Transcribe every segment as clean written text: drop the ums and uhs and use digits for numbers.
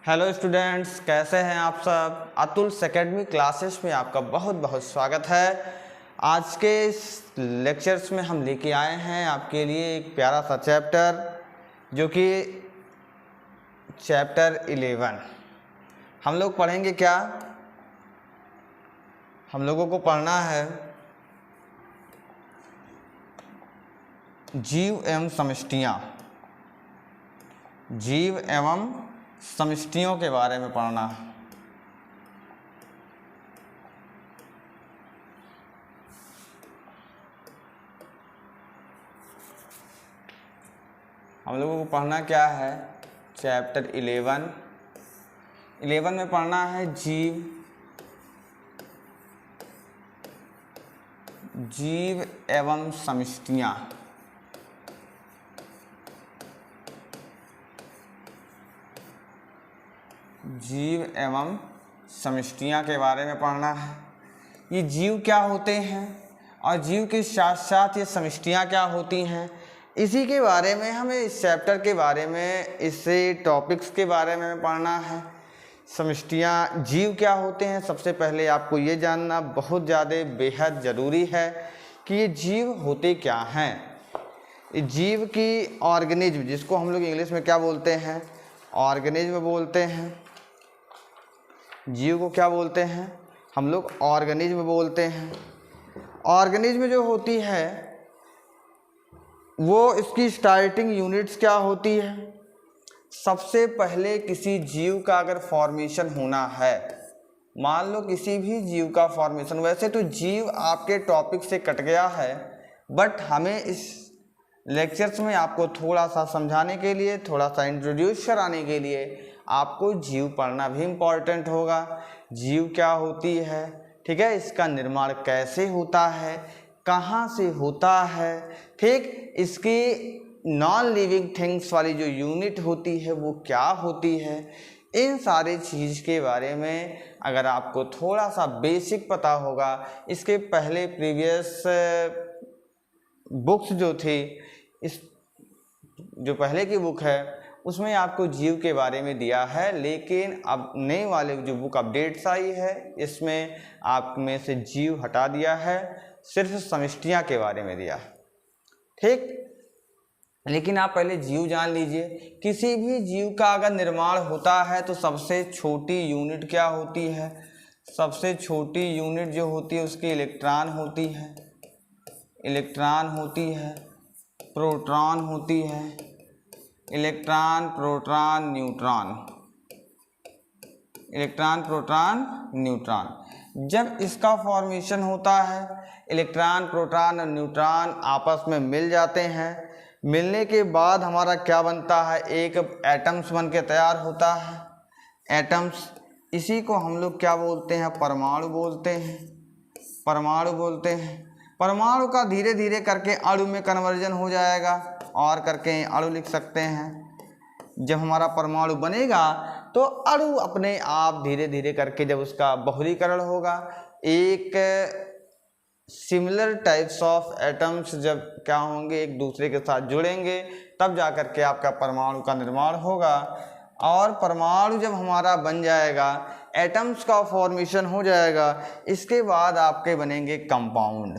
Hello students, कैसे हैं आप सब। अतुल्स एकेडमी क्लासेस में आपका बहुत बहुत स्वागत है। आज के इस लेक्चर्स में हम लेके आए हैं आपके लिए एक प्यारा सा चैप्टर, जो कि चैप्टर 11। हम लोग पढ़ेंगे क्या? हम लोगों को पढ़ना है जीव एवं समष्टियाँ। जीव एवं समष्टियों के बारे में पढ़ना है। हम लोगों को पढ़ना क्या है? चैप्टर 11 में पढ़ना है जीव एवं समष्टियाँ। जीव एवं समष्टियाँ के बारे में पढ़ना है। ये जीव क्या होते हैं और जीव के साथ साथ ये समष्टियाँ क्या होती हैं, इसी के बारे में हमें इस चैप्टर के बारे में, इससे टॉपिक्स के बारे में पढ़ना है। समष्टियाँ, जीव क्या होते हैं, सबसे पहले आपको ये जानना बहुत ज़्यादा बेहद ज़रूरी है कि ये जीव होते क्या हैं। ये जीव की ऑर्गेनिज्म, जिसको हम लोग इंग्लिश में क्या बोलते हैं? ऑर्गेनिज्म बोलते हैं। जीव को क्या बोलते हैं हम लोग? ऑर्गेनिज्म बोलते हैं। ऑर्गेनिज्म जो होती है वो, इसकी स्टार्टिंग यूनिट्स क्या होती है? सबसे पहले किसी जीव का अगर फॉर्मेशन होना है, मान लो किसी भी जीव का फॉर्मेशन, वैसे तो जीव आपके टॉपिक से कट गया है, बट हमें इस लेक्चर्स में आपको थोड़ा सा समझाने के लिए, थोड़ा सा इंट्रोड्यूस कराने के लिए आपको जीव पढ़ना भी इम्पॉर्टेंट होगा। जीव क्या होती है, ठीक है, इसका निर्माण कैसे होता है, कहाँ से होता है, ठीक, इसकी नॉन लिविंग थिंग्स वाली जो यूनिट होती है वो क्या होती है, इन सारी चीज़ के बारे में अगर आपको थोड़ा सा बेसिक पता होगा। इसके पहले प्रीवियस बुक्स जो थी, इस जो पहले की बुक है उसमें आपको जीव के बारे में दिया है, लेकिन अब नए वाले जो बुक अपडेट्स आई है इसमें आप में से जीव हटा दिया है, सिर्फ समष्टियाँ के बारे में दिया है, ठीक। लेकिन आप पहले जीव जान लीजिए। किसी भी जीव का अगर निर्माण होता है तो सबसे छोटी यूनिट क्या होती है? सबसे छोटी यूनिट जो होती है उसकी इलेक्ट्रॉन होती है। इलेक्ट्रॉन होती है, प्रोटॉन होती है, electron, proton, neutron. Electron, proton, neutron. जब इसका फॉर्मेशन होता है, इलेक्ट्रॉन, प्रोटॉन और न्यूट्रॉन आपस में मिल जाते हैं। मिलने के बाद हमारा क्या बनता है? एक एटम्स बन के तैयार होता है। एटम्स, इसी को हम लोग क्या बोलते हैं? परमाणु बोलते हैं। परमाणु बोलते हैं। परमाणु का धीरे धीरे करके अणु में कन्वर्जन हो जाएगा, और करके अणु लिख सकते हैं। जब हमारा परमाणु बनेगा तो अणु अपने आप धीरे धीरे करके जब उसका बहुलीकरण होगा, एक सिमिलर टाइप्स ऑफ एटम्स जब क्या होंगे, एक दूसरे के साथ जुड़ेंगे, तब जा कर के आपका परमाणु का निर्माण होगा। और परमाणु जब हमारा बन जाएगा, एटम्स का फॉर्मेशन हो जाएगा, इसके बाद आपके बनेंगे कंपाउंड।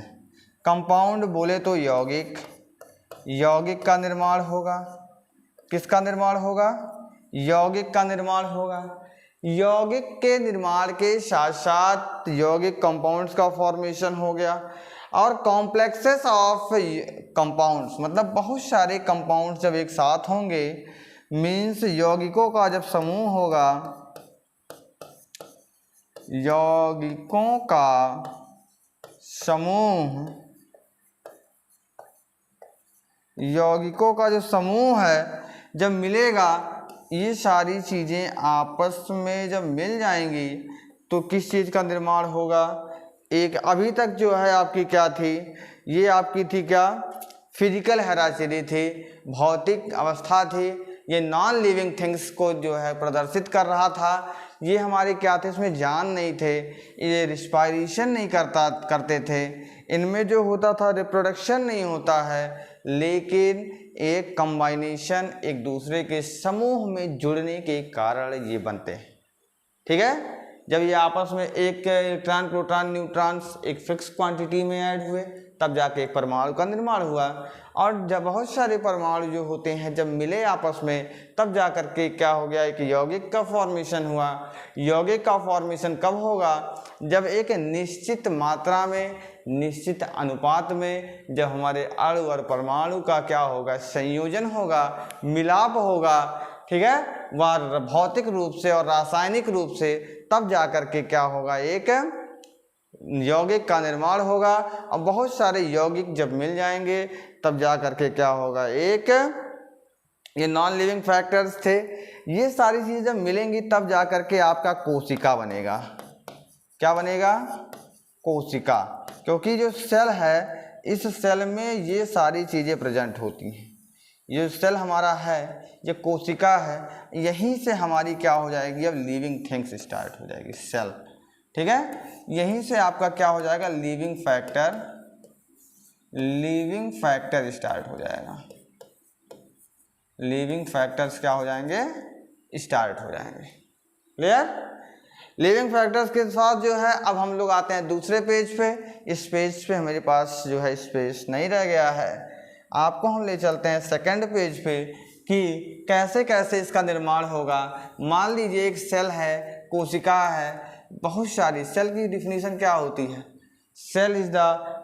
कंपाउंड बोले तो यौगिक। यौगिक का निर्माण होगा। किसका निर्माण होगा? यौगिक का निर्माण होगा। यौगिक के निर्माण के साथ साथ यौगिक कंपाउंड्स का फॉर्मेशन हो गया। और कॉम्प्लेक्सेस ऑफ कंपाउंड्स, मतलब बहुत सारे कंपाउंड्स जब एक साथ होंगे, मीन्स यौगिकों का जब समूह होगा, यौगिकों का समूह, यौगिकों का जो समूह है जब मिलेगा, ये सारी चीज़ें आपस में जब मिल जाएंगी तो किस चीज़ का निर्माण होगा? एक अभी तक जो है आपकी क्या थी? ये आपकी थी क्या? फिजिकल हेरासिटी थी, भौतिक अवस्था थी। ये नॉन लिविंग थिंग्स को जो है प्रदर्शित कर रहा था ये हमारे क्या थे, इसमें जान नहीं थे, ये रिस्पायरेशन नहीं करते थे, इनमें जो होता था रिप्रोडक्शन नहीं होता है, लेकिन एक कंबाइनेशन एक दूसरे के समूह में जुड़ने के कारण ये बनते हैं। ठीक है, जब ये आपस में एक इलेक्ट्रॉन प्रोटॉन न्यूट्रॉन्स एक फिक्स क्वांटिटी में ऐड हुए तब जाके एक परमाणु का निर्माण हुआ। और जब बहुत सारे परमाणु जो होते हैं जब मिले आपस में तब जा कर के क्या हो गया, एक यौगिक का फॉर्मेशन हुआ। यौगिक का फॉर्मेशन कब होगा, जब एक निश्चित मात्रा में, निश्चित अनुपात में जब हमारे अणु और परमाणु का क्या होगा, संयोजन होगा, मिलाप होगा। ठीक है, वह भौतिक रूप से और रासायनिक रूप से तब जा कर के क्या होगा, एक यौगिक का निर्माण होगा। और बहुत सारे यौगिक जब मिल जाएंगे तब जा कर के क्या होगा, एक ये नॉन लिविंग फैक्टर्स थे, ये सारी चीज़ें जब मिलेंगी तब जा कर के आपका कोशिका बनेगा। क्या बनेगा, कोशिका। क्योंकि जो सेल है इस सेल में ये सारी चीज़ें प्रेजेंट होती हैं। ये सेल हमारा है, ये कोशिका है, यहीं से हमारी क्या हो जाएगी, अब लिविंग थिंग्स स्टार्ट हो जाएगी, सेल। ठीक है, यहीं से आपका क्या हो जाएगा, लिविंग फैक्टर स्टार्ट हो जाएगा। लिविंग फैक्टर्स क्या हो जाएंगे, स्टार्ट हो जाएंगे। क्लियर, लिविंग फैक्टर्स के साथ जो है अब हम लोग आते हैं दूसरे पेज पे। इस पेज पे हमारे पास जो है स्पेस नहीं रह गया है, आपको हम ले चलते हैं सेकंड पेज पे कि कैसे कैसे इसका निर्माण होगा। मान लीजिए एक सेल है, कोशिका है, बहुत सारी। सेल की डिफिनीशन क्या होती है, cell is the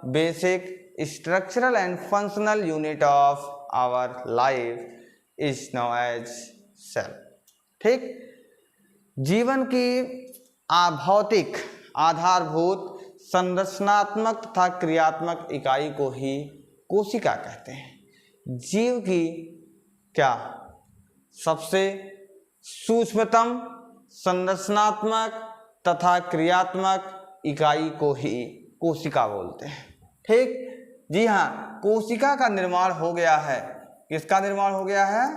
basic structural and functional unit of our life is known as cell. ठीक, जीवन की भौतिक आधारभूत संरचनात्मक तथा क्रियात्मक इकाई को ही कोशिका कहते हैं। जीव की क्या सबसे सूक्ष्मतम संरचनात्मक तथा क्रियात्मक इकाई को ही कोशिका बोलते हैं। ठीक, जी हाँ, कोशिका का निर्माण हो गया है। किसका निर्माण हो गया है,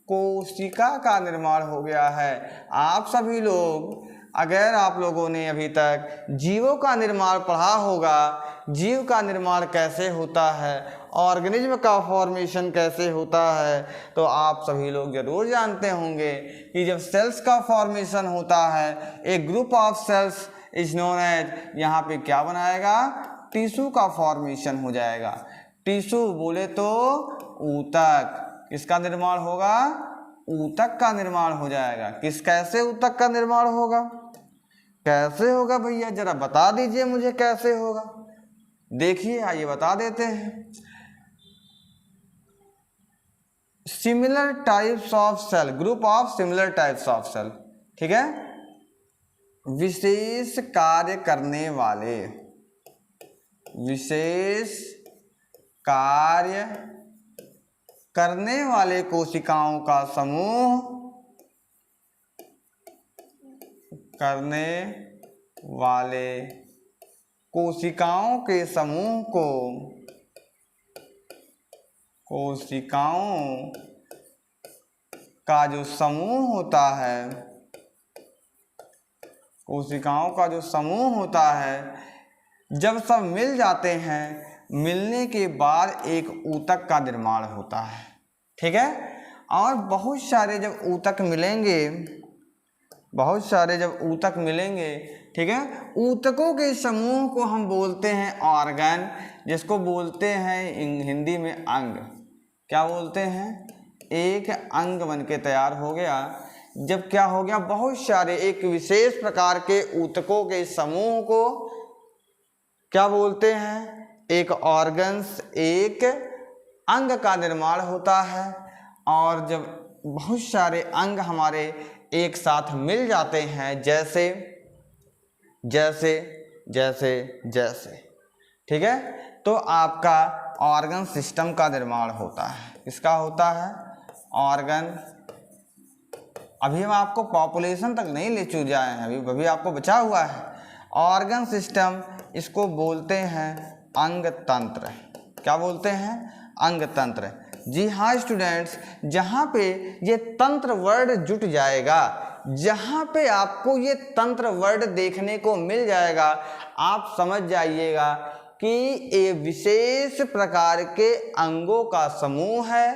कोशिका का निर्माण हो गया है। आप सभी लोग, अगर आप लोगों ने अभी तक जीवों का निर्माण पढ़ा होगा, जीव का निर्माण कैसे होता है, ऑर्गेनिज्म का फॉर्मेशन कैसे होता है, तो आप सभी लोग जरूर जानते होंगे कि जब सेल्स का फॉर्मेशन होता है, एक group of cells is known as, यहाँ पे क्या बनाएगा, टिश्यू का फॉर्मेशन हो जाएगा। टिश्यू बोले तो ऊतक, किसका निर्माण होगा, ऊतक का निर्माण हो जाएगा। कैसे ऊतक का निर्माण होगा, कैसे होगा भैया, जरा बता दीजिए मुझे कैसे होगा। देखिए आइए बता देते हैं। Similar types of cell, group of similar types of cell. ठीक है, विशेष कार्य करने वाले, विशेष कार्य करने वाले कोशिकाओं का समूह, करने वाले कोशिकाओं के समूह को कोशिकाओं का जो समूह होता है, कोशिकाओं का जो समूह होता है, जब सब मिल जाते हैं, मिलने के बाद एक ऊतक का निर्माण होता है। ठीक है, और बहुत सारे जब ऊतक मिलेंगे, बहुत सारे जब ऊतक मिलेंगे, ठीक है, ऊतकों के समूह को हम बोलते हैं ऑर्गन, जिसको बोलते हैं हिंदी में अंग। क्या बोलते हैं, एक अंग बन के तैयार हो गया। जब क्या हो गया, बहुत सारे एक विशेष प्रकार के ऊतकों के समूह को क्या बोलते हैं, एक ऑर्गन्स, एक अंग का निर्माण होता है। और जब बहुत सारे अंग हमारे एक साथ मिल जाते हैं, जैसे जैसे जैसे जैसे, ठीक है, तो आपका ऑर्गन सिस्टम का निर्माण होता है। किसका होता है, ऑर्गन। अभी हम आपको पॉपुलेशन तक नहीं ले चुके जाए हैं, अभी आपको बचा हुआ है ऑर्गन सिस्टम। इसको बोलते हैं अंग तंत्र। क्या बोलते हैं, अंग तंत्र। जी हाँ स्टूडेंट्स, जहाँ पे ये तंत्र वर्ड जुट जाएगा, जहाँ पे आपको ये तंत्र वर्ड देखने को मिल जाएगा, आप समझ जाइएगा कि ये विशेष प्रकार के अंगों का समूह है,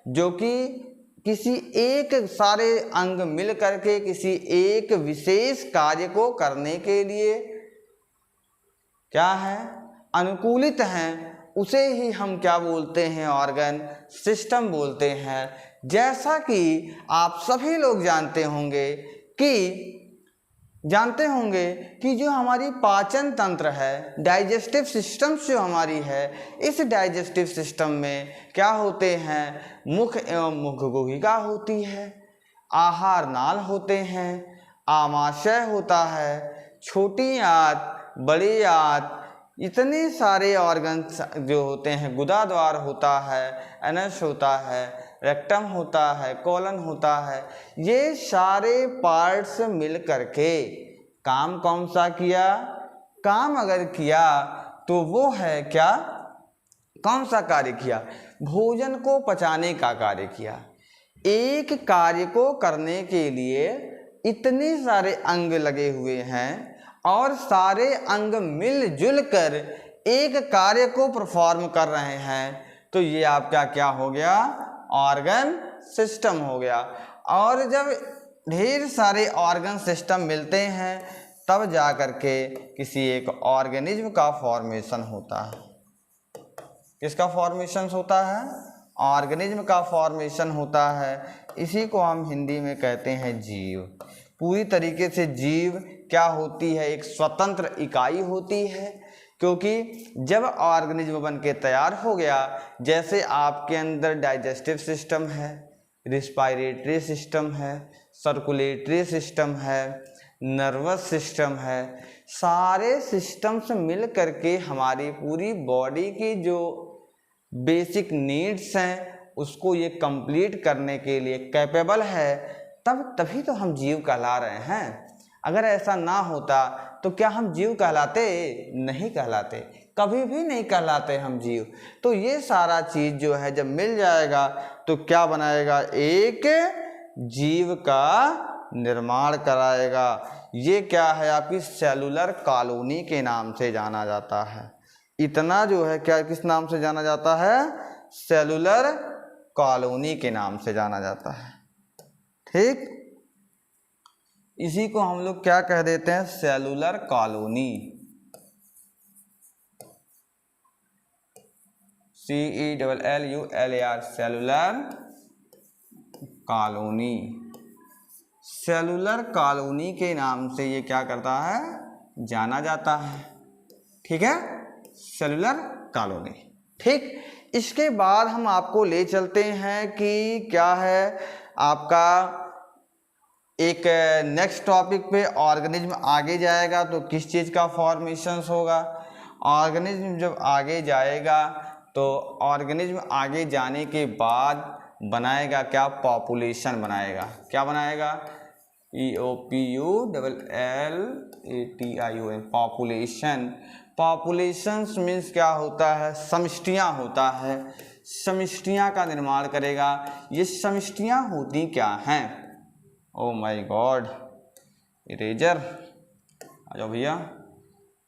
जो कि किसी एक सारे अंग मिल करके किसी एक विशेष कार्य को करने के लिए क्या है, अनुकूलित हैं। उसे ही हम क्या बोलते हैं, ऑर्गन सिस्टम बोलते हैं। जैसा कि आप सभी लोग जानते होंगे कि जो हमारी पाचन तंत्र है, डाइजेस्टिव सिस्टम्स जो हमारी है, इस डाइजेस्टिव सिस्टम में क्या होते हैं, मुख एवं मुखगुहिका होती है, आहार नाल होते हैं, आमाशय होता है, छोटी आंत, बड़ी आंत, इतने सारे ऑर्गन्स जो होते हैं, गुदा द्वार होता है, एनस होता है, रेक्टम होता है, कोलन होता है। ये सारे पार्ट्स मिल करके काम कौन सा किया, काम अगर किया तो वो है क्या, कौन सा कार्य किया, भोजन को पचाने का कार्य किया। एक कार्य को करने के लिए इतने सारे अंग लगे हुए हैं और सारे अंग मिलजुल कर एक कार्य को परफॉर्म कर रहे हैं, तो ये आपका क्या हो गया, ऑर्गन सिस्टम हो गया। और जब ढेर सारे ऑर्गन सिस्टम मिलते हैं तब जा कर के किसी एक ऑर्गेनिज्म का फॉर्मेशन होता है। किसका फॉर्मेशन होता है, ऑर्गेनिज्म का फॉर्मेशन होता है। इसी को हम हिंदी में कहते हैं जीव। पूरी तरीके से जीव क्या होती है, एक स्वतंत्र इकाई होती है, क्योंकि जब ऑर्गेनिज्म बन के तैयार हो गया, जैसे आपके अंदर डाइजेस्टिव सिस्टम है, रिस्पायरेटरी सिस्टम है, सर्कुलेटरी सिस्टम है, नर्वस सिस्टम है, सारे सिस्टम्स मिल करके हमारी पूरी बॉडी की जो बेसिक नीड्स हैं उसको ये कंप्लीट करने के लिए कैपेबल है, तभी तो हम जीव कहला रहे हैं। अगर ऐसा ना होता तो क्या हम जीव कहलाते, नहीं कहलाते, कभी भी नहीं कहलाते हम जीव। तो ये सारा चीज़ जो है जब मिल जाएगा तो क्या बनाएगा, एक जीव का निर्माण कराएगा। ये क्या है, आपकी सेलुलर कॉलोनी के नाम से जाना जाता है। इतना जो है क्या किस नाम से जाना जाता है, सेलुलर कॉलोनी के नाम से जाना जाता है। ठीक, इसी को हम लोग क्या कह देते हैं, cellular colony, CELLULAR, cellular colony. Cellular colony के नाम से ये क्या करता है, जाना जाता है। ठीक है, सेलुलर कॉलोनी। ठीक, इसके बाद हम आपको ले चलते हैं कि क्या है आपका एक नेक्स्ट टॉपिक पे, ऑर्गेनिज्म आगे जाएगा तो किस चीज़ का फॉर्मेशन होगा। ऑर्गेनिज्म जब आगे जाएगा तो ऑर्गेनिज्म आगे जाने के बाद बनाएगा क्या, पॉपुलेशन बनाएगा। क्या बनाएगा, POPULLATION, पॉपुलेशन। पॉपुलेशंस मीन्स क्या होता है, समष्टियाँ होता है, समष्टियाँ का निर्माण करेगा। ये समष्टियाँ होती क्या हैं, ओ माय गॉड, इरेजर आ जाओ भैया,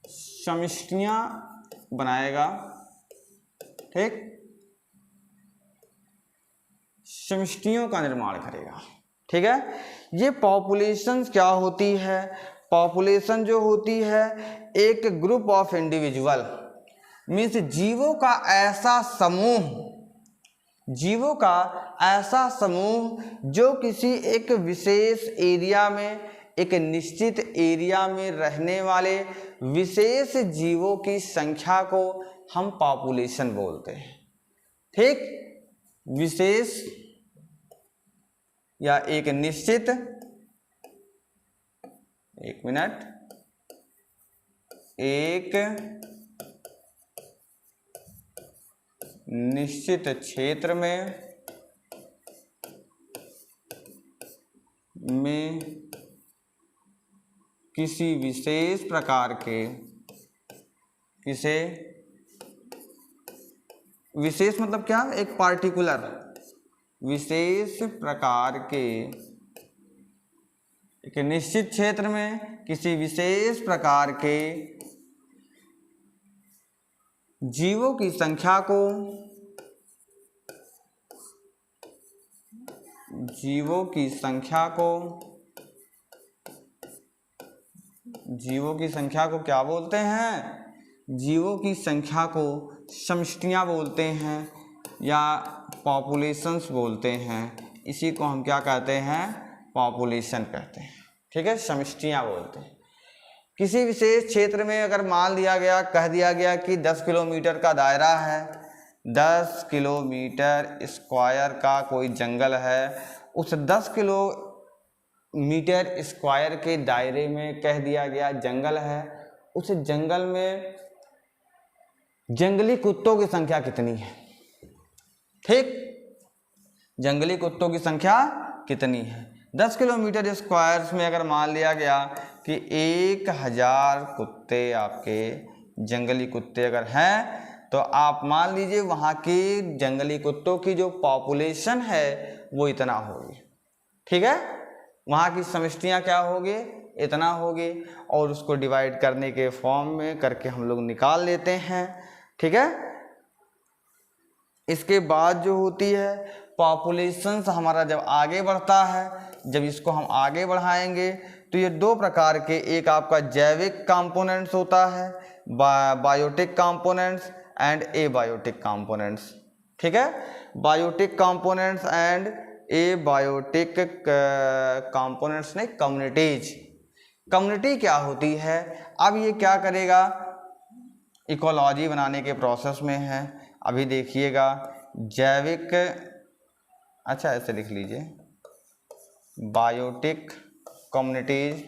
समष्टियाँ बनाएगा। ठीक, समष्टियों का निर्माण करेगा। ठीक है, ये पॉपुलेशन क्या होती है, पॉपुलेशन जो होती है एक ग्रुप ऑफ इंडिविजुअल, मीन्स जीवों का ऐसा समूह जो किसी एक विशेष एरिया में, एक निश्चित एरिया में रहने वाले विशेष जीवों की संख्या को हम पॉपुलेशन बोलते हैं। ठीक, विशेष या एक निश्चित, एक मिनट, एक निश्चित क्षेत्र में किसी विशेष प्रकार के, किसे विशेष मतलब क्या, एक पार्टिकुलर विशेष प्रकार के एक निश्चित क्षेत्र में किसी विशेष प्रकार के जीवों की संख्या को जीवों की संख्या को क्या बोलते हैं? जीवों की संख्या को समष्टियाँ बोलते हैं या पॉपुलेशंस बोलते हैं। इसी को हम क्या कहते हैं? पॉपुलेशन कहते हैं। ठीक है, समष्टियाँ बोलते हैं। किसी विशेष क्षेत्र में अगर मान लिया गया, कह दिया गया कि 10 किलोमीटर का दायरा है, 10 किलोमीटर स्क्वायर का कोई जंगल है, उस 10 किलोमीटर स्क्वायर के दायरे में कह दिया गया जंगल है, उस जंगल में जंगली कुत्तों की संख्या कितनी है? ठीक, जंगली कुत्तों की संख्या कितनी है? 10 किलोमीटर स्क्वायर में अगर मान लिया गया कि 1000 कुत्ते आपके जंगली कुत्ते अगर हैं, तो आप मान लीजिए वहाँ की जंगली कुत्तों की जो पॉपुलेशन है वो इतना होगी। ठीक है, वहाँ की समष्टियाँ क्या होगी? इतना होगी, और उसको डिवाइड करने के फॉर्म में करके हम लोग निकाल लेते हैं। ठीक है, इसके बाद जो होती है पॉपुलेशन हमारा जब आगे बढ़ता है, जब इसको हम आगे बढ़ाएंगे तो ये दो प्रकार के, एक आपका जैविक कंपोनेंट्स होता है, biotic components and abiotic components. ठीक है, biotic components and abiotic components ने कम्युनिटीज। कम्युनिटी क्या होती है? अब ये क्या करेगा? इकोलॉजी बनाने के प्रोसेस में है। अभी देखिएगा, जैविक, अच्छा ऐसे लिख लीजिए, बायोटिक कम्युनिटीज,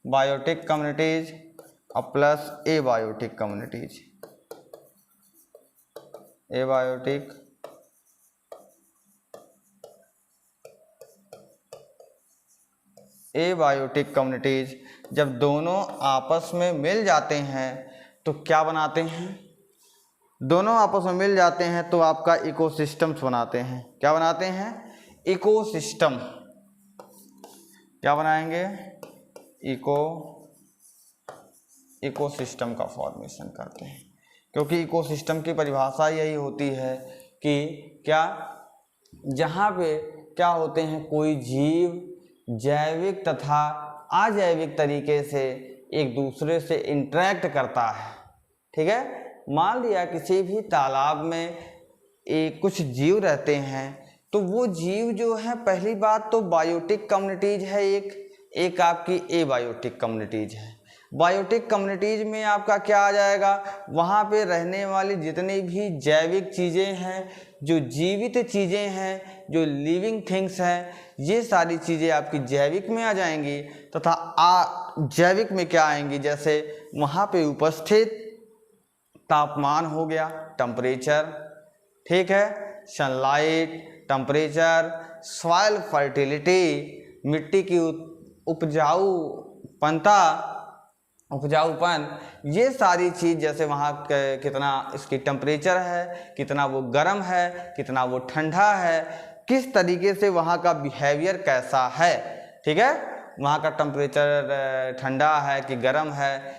बायोटिक कम्युनिटीज और plus abiotic communities, abiotic abiotic communities जब दोनों आपस में मिल जाते हैं तो क्या बनाते हैं? दोनों आपस में मिल जाते हैं तो आपका इकोसिस्टम्स बनाते हैं। क्या बनाते हैं? इकोसिस्टम। क्या बनाएंगे? इकोसिस्टम का फॉर्मेशन करते हैं, क्योंकि इकोसिस्टम की परिभाषा यही होती है कि क्या, जहाँ पे क्या होते हैं, कोई जीव जैविक तथा अजैविक तरीके से एक दूसरे से इंटरेक्ट करता है। ठीक है, मान लिया किसी भी तालाब में कुछ जीव रहते हैं, तो वो जीव जो है, पहली बात तो बायोटिक कम्युनिटीज है, एक आपकी एबायोटिक कम्युनिटीज है। बायोटिक कम्युनिटीज में आपका क्या आ जाएगा? वहाँ पे रहने वाली जितनी भी जैविक चीज़ें हैं, जो जीवित चीज़ें हैं, जो लिविंग थिंग्स हैं, ये सारी चीज़ें आपकी जैविक में आ जाएंगी तथा जैविक में क्या आएंगी? जैसे वहाँ पे उपस्थित तापमान हो गया, टेम्परेचर, ठीक है, सनलाइट, टेम्परेचर, सॉइल फर्टिलिटी, मिट्टी की उपजाऊपन, ये सारी चीज़, जैसे वहाँ कितना इसकी टेम्परेचर है, कितना वो गर्म है, कितना वो ठंडा है, किस तरीके से वहाँ का बिहेवियर कैसा है। ठीक है, वहाँ का टेम्परेचर ठंडा है कि गर्म है,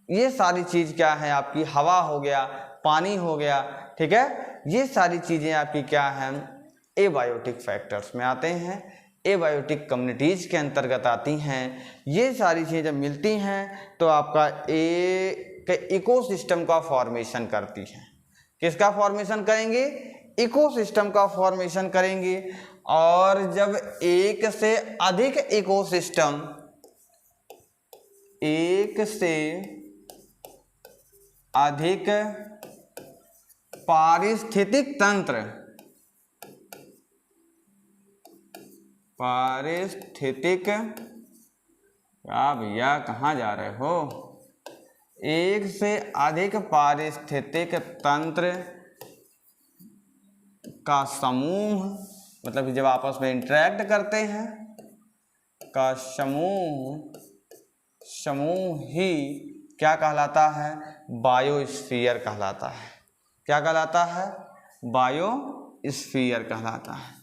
ये सारी चीज़ क्या है आपकी? हवा हो गया, पानी हो गया। ठीक है, ये सारी चीज़ें आपकी क्या हैं? एबायोटिक फैक्टर्स में आते हैं, एबायोटिक कम्युनिटीज़ के अंतर्गत आती हैं। ये सारी चीज़ें जब मिलती हैं तो आपका एक इकोसिस्टम का फॉर्मेशन करती हैं। किसका फॉर्मेशन करेंगे? इकोसिस्टम का फॉर्मेशन करेंगे। और जब एक से अधिक इकोसिस्टम, एक से अधिक पारिस्थितिक तंत्र, पारिस्थितिक, क्या भैया कहाँ जा रहे हो? एक से अधिक पारिस्थितिक तंत्र का समूह, मतलब जब आपस में इंटरेक्ट करते हैं का समूह ही क्या कहलाता है? बायोस्फीयर कहलाता है। क्या कहलाता है? बायोस्फीयर कहलाता है।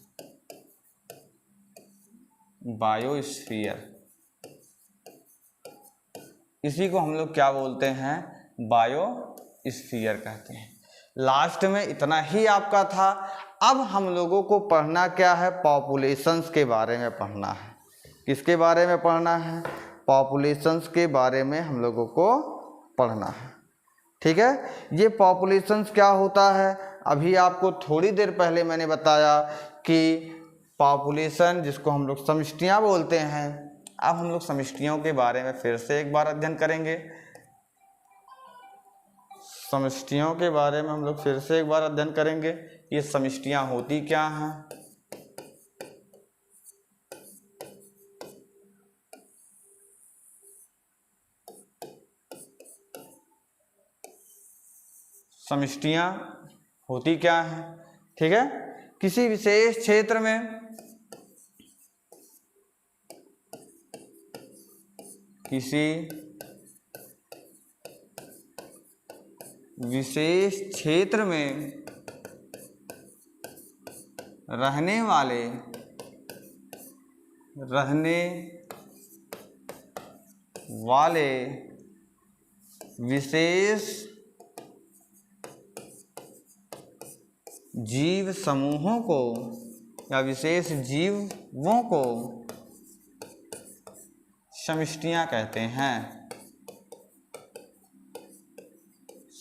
बायोस्फीयर, इसी को हम लोग क्या बोलते हैं, बायोस्फीयर कहते हैं। लास्ट में इतना ही आपका था। अब हम लोगों को पढ़ना क्या है, पॉपुलेशंस के बारे में पढ़ना है। किसके बारे में पढ़ना है, पॉपुलेशंस के बारे में हम लोगों को पढ़ना है। ठीक है, ये पॉपुलेशंस क्या होता है, अभी आपको थोड़ी देर पहले मैंने बताया कि पॉपुलेशन जिसको हम लोग समष्टियाँ बोलते हैं। अब हम लोग समष्टियों के बारे में फिर से एक बार अध्ययन करेंगे। समष्टियों के बारे में हम लोग फिर से एक बार अध्ययन करेंगे। ये समष्टियाँ होती क्या हैं, समष्टियाँ होती क्या हैं। ठीक है, किसी विशेष क्षेत्र में किसी विशेष क्षेत्र में रहने वाले विशेष जीव समूहों को या विशेष जीवों को समष्टियाँ कहते हैं।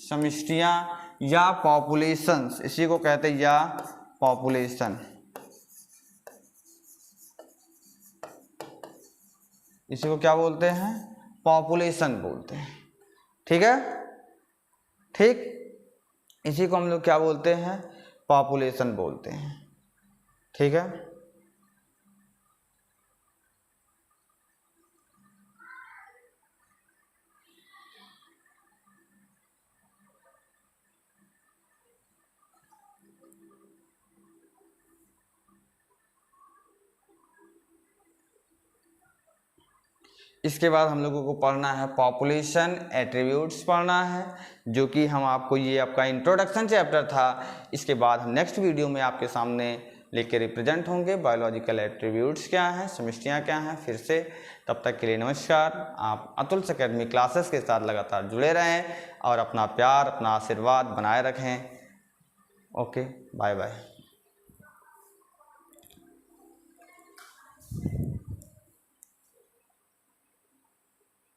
समष्टियाँ या पॉपुलेशंस, इसी को कहते हैं, या पॉपुलेशन, इसी को क्या बोलते हैं, पॉपुलेशन बोलते हैं। ठीक है, ठीक, इसी को हम लोग क्या बोलते हैं, पॉपुलेशन बोलते हैं। ठीक है, इसके बाद हम लोगों को पढ़ना है पॉपुलेशन एट्रीब्यूट्स पढ़ना है, जो कि हम आपको, ये आपका इंट्रोडक्शन चैप्टर था। इसके बाद हम नेक्स्ट वीडियो में आपके सामने लेके रिप्रेजेंट होंगे बायोलॉजिकल एट्रीब्यूट्स क्या हैं, समष्टियाँ क्या हैं। फिर से तब तक के लिए नमस्कार। आप अतुल्स एकेडमी क्लासेस के साथ लगातार जुड़े रहें और अपना प्यार, अपना आशीर्वाद बनाए रखें। Okay, bye bye.